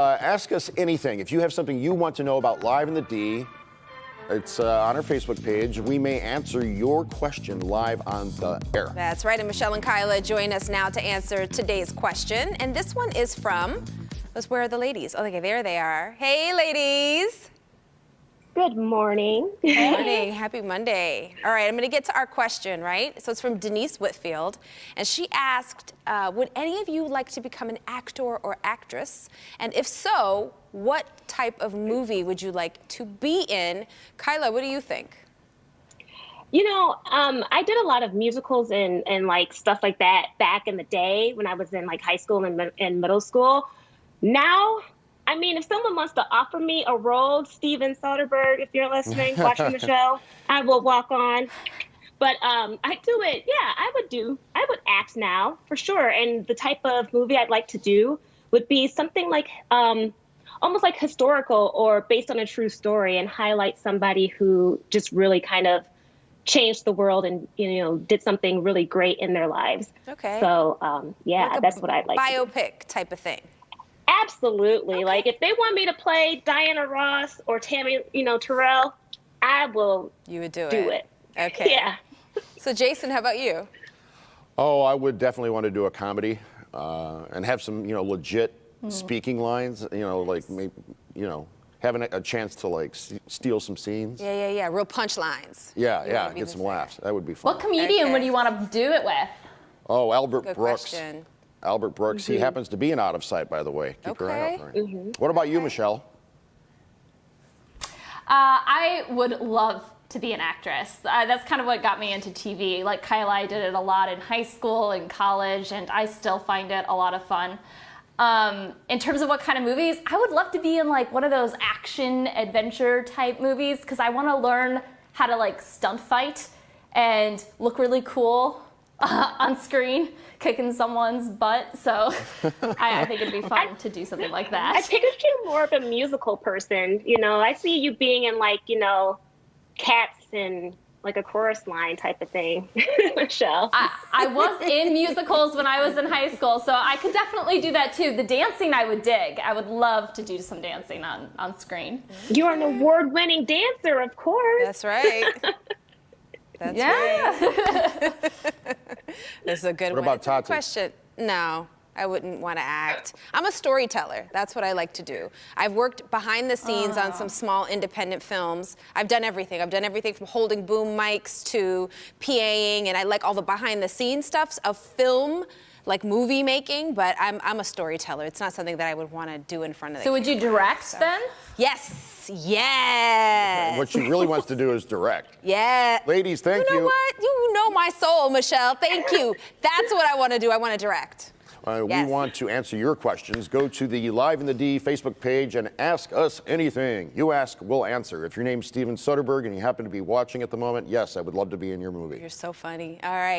Ask us anything. If you have something you want to know about Live in the D, it's on our Facebook page. We may answer your question live on the air. That's right, and Michelle and Kyla join us now to answer today's question. And this one is from, where are the ladies? Oh, okay, there they are. Hey, ladies. Good morning. Good morning. Happy Monday. All right, I'm going to get to our question, right? So it's from Denise Whitfield, and she asked, would any of you like to become an actor or actress? And if so, what type of movie would you like to be in? Kyla, what do you think? You know, I did a lot of musicals and like stuff like that back in the day when I was in like high school and middle school. Now, I mean, if someone wants to offer me a role, Steven Soderbergh, if you're listening, watching the show, I will walk on. But I do it. Yeah, I would act now for sure. And the type of movie I'd like to do would be something like almost like historical or based on a true story and highlight somebody who just really kind of changed the world and, you know, did something really great in their lives. Okay. So, yeah, like that's what I'd like to do. Biopic type of thing. Absolutely. Okay. Like if they want me to play Diana Ross or Tammy, Terrell, I will do it. Okay. Yeah. So Jason, how about you? Oh, I would definitely want to do a comedy and have some, legit speaking lines, like maybe, having a chance to like steal some scenes. Yeah. Real punchlines. Yeah, get some laughs. That would be fun. What comedian would you want to do it with? Oh, Albert Good Brooks. question. Albert Brooks. He happens to be an Out of Sight, by the way. Keep your eye out for him. What about you, Michelle? I would love to be an actress. That's kind of what got me into TV. Like Kyla, I did it a lot in high school and college, and I still find it a lot of fun. In terms of what kind of movies, I would love to be in like one of those action adventure type movies because I want to learn how to like stunt fight and look really cool on screen, kicking someone's butt. So I think it'd be fun to do something like that. I pictured you more of a musical person. I see you being in like, Cats and like a chorus line type of thing, Michelle. I was in musicals when I was in high school, so I could definitely do that too. The dancing I would dig. I would love to do some dancing on screen. You're an award-winning dancer, of course. That's right. That's right. That's a good What one. about It's a good Tati? question. No, I wouldn't want to act. I'm a storyteller. That's what I like to do. I've worked behind the scenes on some small independent films. I've done everything. I've done everything from holding boom mics to PAing, and I like all the behind the scenes stuff of film, like movie making, but I'm a storyteller. It's not something that I would want to do in front of the So would you direct then? Yes. What she really wants to do is direct. Yeah. Ladies, thank you. You know what? You know my soul, Michelle. Thank you. That's what I want to do. I want to direct. We Yes. want to answer your questions. Go to the Live in the D Facebook page and ask us anything. You ask, we'll answer. If your name's Steven Soderbergh and you happen to be watching at the moment, yes, I would love to be in your movie. You're so funny. All right.